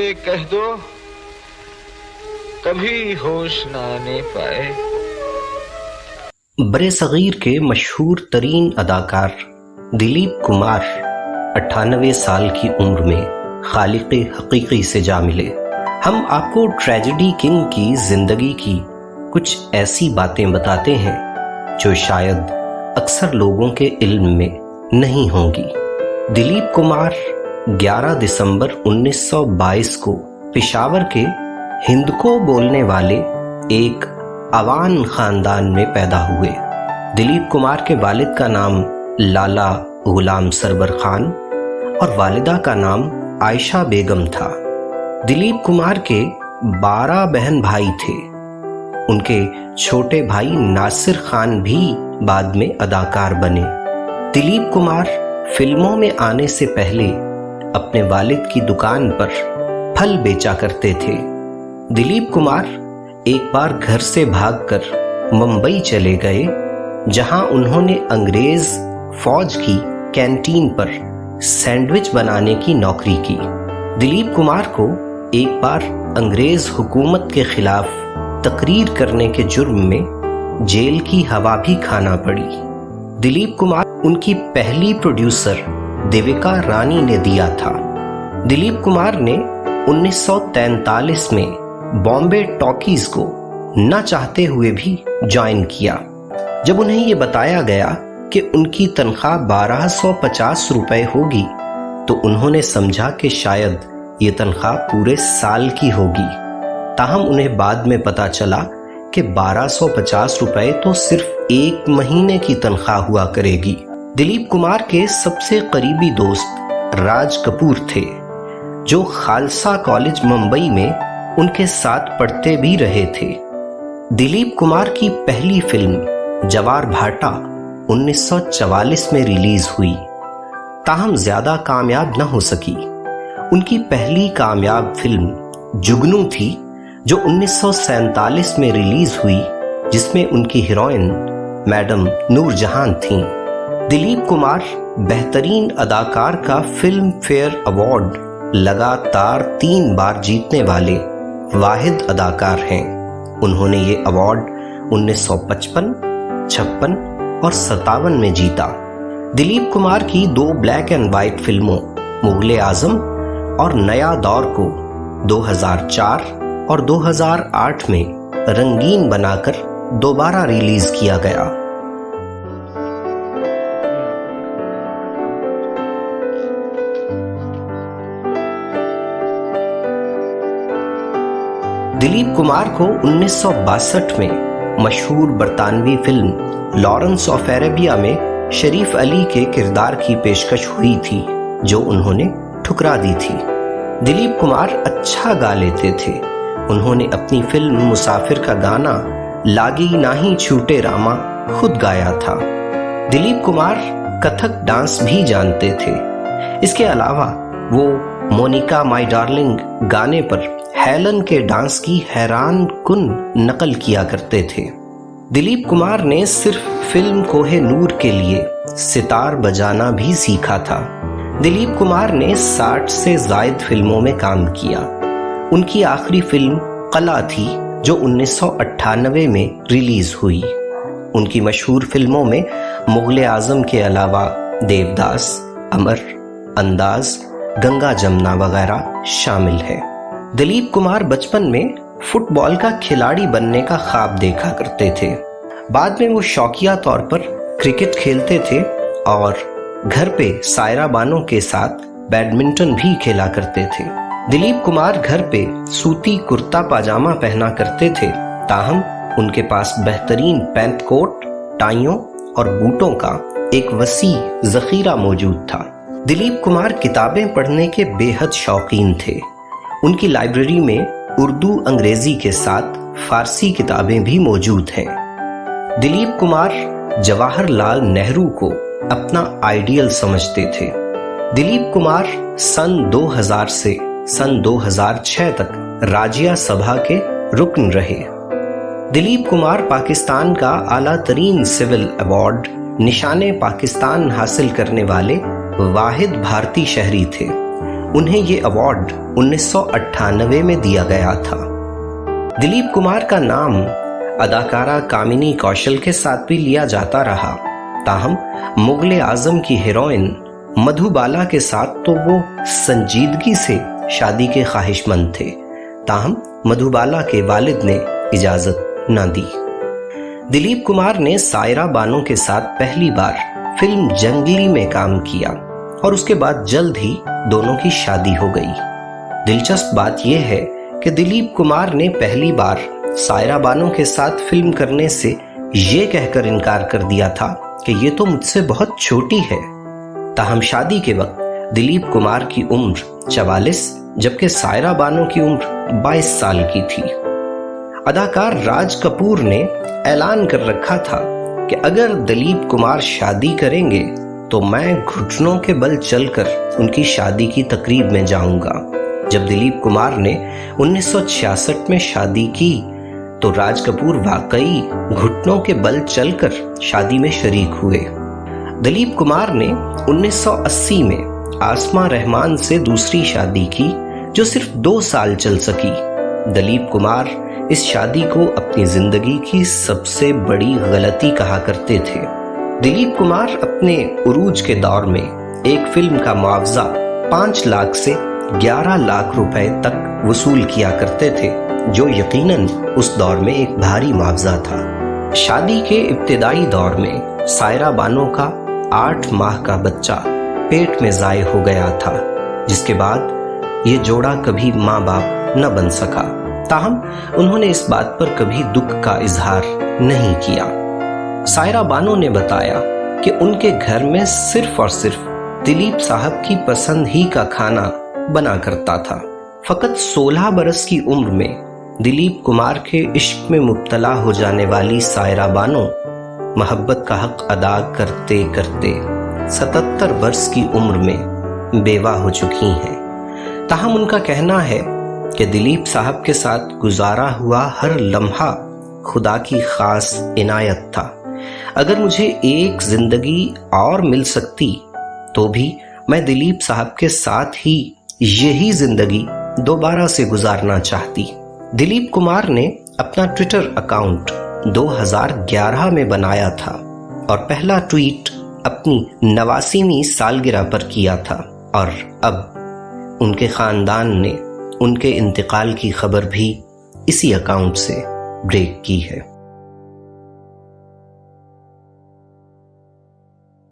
से कह दो कभी होश न आने पाए। बरे-सगीर के मशहूर तरीन अदाकार दिलीप कुमार 98 साल की उम्र में खालिक़े हकीकी से जा मिले। हम आपको ट्रेजेडी किंग की जिंदगी की कुछ ऐसी बातें बताते हैं जो शायद अक्सर लोगों के इल्म में नहीं होंगी। दिलीप कुमार 11 दिसंबर 1922 को पेशावर के हिंदको बोलने वाले एक अवान खानदान में पैदा हुए। दिलीप कुमार के वालिद का नाम लाला गुलाम सरवर खान और वालिदा का नाम आयशा बेगम था। दिलीप कुमार के 12 बहन भाई थे। उनके छोटे भाई नासिर खान भी बाद में अदाकार बने। दिलीप कुमार फिल्मों में आने से पहले अपने वालिद की दुकान पर फल बेचा करते थे। दिलीप कुमार एक बार घर से भागकर मुंबई चले गए, जहां उन्होंने अंग्रेज फौज की कैंटीन पर सैंडविच बनाने की नौकरी की। दिलीप कुमार को एक बार अंग्रेज हुकूमत के खिलाफ तकरीर करने के जुर्म में जेल की हवा भी खाना पड़ी। दिलीप कुमार उनकी पहली प्रोड्यूसर देविका रानी ने दिया था। दिलीप कुमार ने 1943 में बॉम्बे टॉकीज को न चाहते हुए भी ज्वाइन किया। जब उन्हें ये बताया गया कि उनकी तनख्वाह 1250 रुपए होगी तो उन्होंने समझा कि शायद ये तनख्वाह पूरे साल की होगी। ताहम उन्हें बाद में पता चला कि 1250 रुपए तो सिर्फ एक महीने की तनख्वाह हुआ करेगी। दिलीप कुमार के सबसे करीबी दोस्त राज कपूर थे, जो खालसा कॉलेज मुंबई में उनके साथ पढ़ते भी रहे थे। दिलीप कुमार की पहली फिल्म जवार भाटा 1944 में रिलीज हुई, ताहम ज्यादा कामयाब न हो सकी। उनकी पहली कामयाब फिल्म जुगनू थी, जो 1947 में रिलीज हुई, जिसमें उनकी हीरोइन मैडम नूरजहां थीं। दिलीप कुमार बेहतरीन अदाकार का फिल्म फेयर अवार्ड लगातार 3 बार जीतने वाले वाहिद अदाकार हैं। उन्होंने ये अवार्ड 1955, 56 और 57 में जीता। दिलीप कुमार की 2 ब्लैक एंड व्हाइट फिल्मों मुगले आजम और नया दौर को 2004 और 2008 में रंगीन बनाकर दोबारा रिलीज किया गया। दिलीप कुमार को 1962 में मशहूर बरतानवी फिल्म लॉरेंस ऑफ अरेबिया में शरीफ अली के किरदार की पेशकश हुई थी, जो उन्होंने ठुकरा दी थी। दिलीप कुमार अच्छा गा लेते थे। उन्होंने अपनी फिल्म मुसाफिर का गाना लागी नाही छूटे रामा खुद गाया था। दिलीप कुमार कथक डांस भी जानते थे। इसके अलावा वो मोनिका माय डार्लिंग गाने पर हेलन के डांस की हैरान कुन नकल किया करते थे। दिलीप कुमार ने सिर्फ फिल्म कोहे नूर के लिए सितार बजाना भी सीखा था। दिलीप कुमार ने 60 से जायद फिल्मों में काम किया। उनकी आखिरी फिल्म कला थी, जो 1998 में रिलीज हुई। उनकी मशहूर फिल्मों में मुगले आजम के अलावा देवदास, अमर, अंदाज, गंगा जमुना वगैरह शामिल है। दिलीप कुमार बचपन में फुटबॉल का खिलाड़ी बनने का ख्वाब देखा करते थे। बाद में वो शौकिया तौर पर क्रिकेट खेलते थे और घर पे सायरा बानो के साथ बैडमिंटन भी खेला करते थे। दिलीप कुमार घर पे सूती कुर्ता पाजामा पहना करते थे, ताहम उनके पास बेहतरीन पैंट कोट, टाइयों और बूटों का एक वसी जखीरा मौजूद था। दिलीप कुमार किताबें पढ़ने के बेहद शौकीन थे। उनकी लाइब्रेरी में उर्दू अंग्रेजी के साथ फारसी किताबें भी मौजूद हैं। दिलीप कुमार जवाहरलाल नेहरू को अपना आइडियल समझते थे। दिलीप कुमार सन 2000 से सन 2006 तक राज्य सभा के रुकन रहे। दिलीप कुमार पाकिस्तान का आला तरीन सिविल अवार्ड निशाने पाकिस्तान हासिल करने वाले वाहिद भारतीय शहरी थे। उन्हें ये अवार्ड 1998 में दिया गया था। दिलीप कुमार का नाम अदाकारा कामिनी कौशल के साथ भी लिया जाता रहा, ताहम मुगले आजम की हीरोइन मधुबाला के साथ तो वो संजीदगी से शादी के ख्वाहिशमंद थे, ताहम मधुबाला के वालिद ने इजाजत न दी। दिलीप कुमार ने सायरा बानो के साथ पहली बार फिल्म जंगली में काम किया और उसके बाद जल्द ही दोनों की शादी हो गई। दिलचस्प बात यह है कि दिलीप कुमार ने पहली बार सायरा बानो के साथ फिल्म करने से ये कहकर इनकार कर दिया था कि ये तो मुझसे बहुत छोटी है। ताहम शादी के वक्त दिलीप कुमार की उम्र 44 जबकि सायरा बानो की उम्र 22 साल की थी। अदाकार राज कपूर ने ऐलान कर रखा था कि अगर दिलीप कुमार शादी करेंगे तो मैं घुटनों के बल चलकर उनकी शादी की तकरीब में जाऊंगा। जब दिलीप कुमार ने 1966 में शादी की तो राज कपूर वाकई घुटनों के बल चलकर शादी में शरीक हुए। दिलीप कुमार ने 1980 में आसमा रहमान से दूसरी शादी की जो सिर्फ 2 साल चल सकी। दिलीप कुमार इस शादी को अपनी जिंदगी की सबसे बड़ी गलती कहा करते थे। दिलीप कुमार अपने उरूज के दौर में एक फिल्म का मुआवजा 5 लाख से 11 लाख रुपए तक वसूल किया करते थे, जो यकीनन उस दौर में एक भारी मुआवजा था। शादी के इब्तिदाई दौर में सायरा बानो का 8 माह का बच्चा पेट में ज़ाय हो गया था, जिसके बाद ये जोड़ा कभी माँ बाप न बन सका। ताहम उन्होंने इस बात पर कभी दुख का इजहार नहीं किया। सायरा बानो ने बताया कि उनके घर में सिर्फ और सिर्फ दिलीप साहब की पसंद ही का खाना बना करता था। फकत 16 बरस की उम्र में दिलीप कुमार के इश्क में मुब्तला हो जाने वाली सायरा बानो मोहब्बत का हक अदा करते करते 77 वर्ष की उम्र में बेवा हो चुकी हैं। ताहम उनका कहना है कि दिलीप साहब के साथ गुजारा हुआ हर लम्हा खुदा की खास इनायत था। अगर मुझे एक जिंदगी और मिल सकती तो भी मैं दिलीप साहब के साथ ही यही जिंदगी दोबारा से गुजारना चाहती। दिलीप कुमार ने अपना ट्विटर अकाउंट 2011 में बनाया था और पहला ट्वीट अपनी 89वीं सालगिरह पर किया था और अब उनके खानदान ने उनके इंतकाल की खबर भी इसी अकाउंट से ब्रेक की है।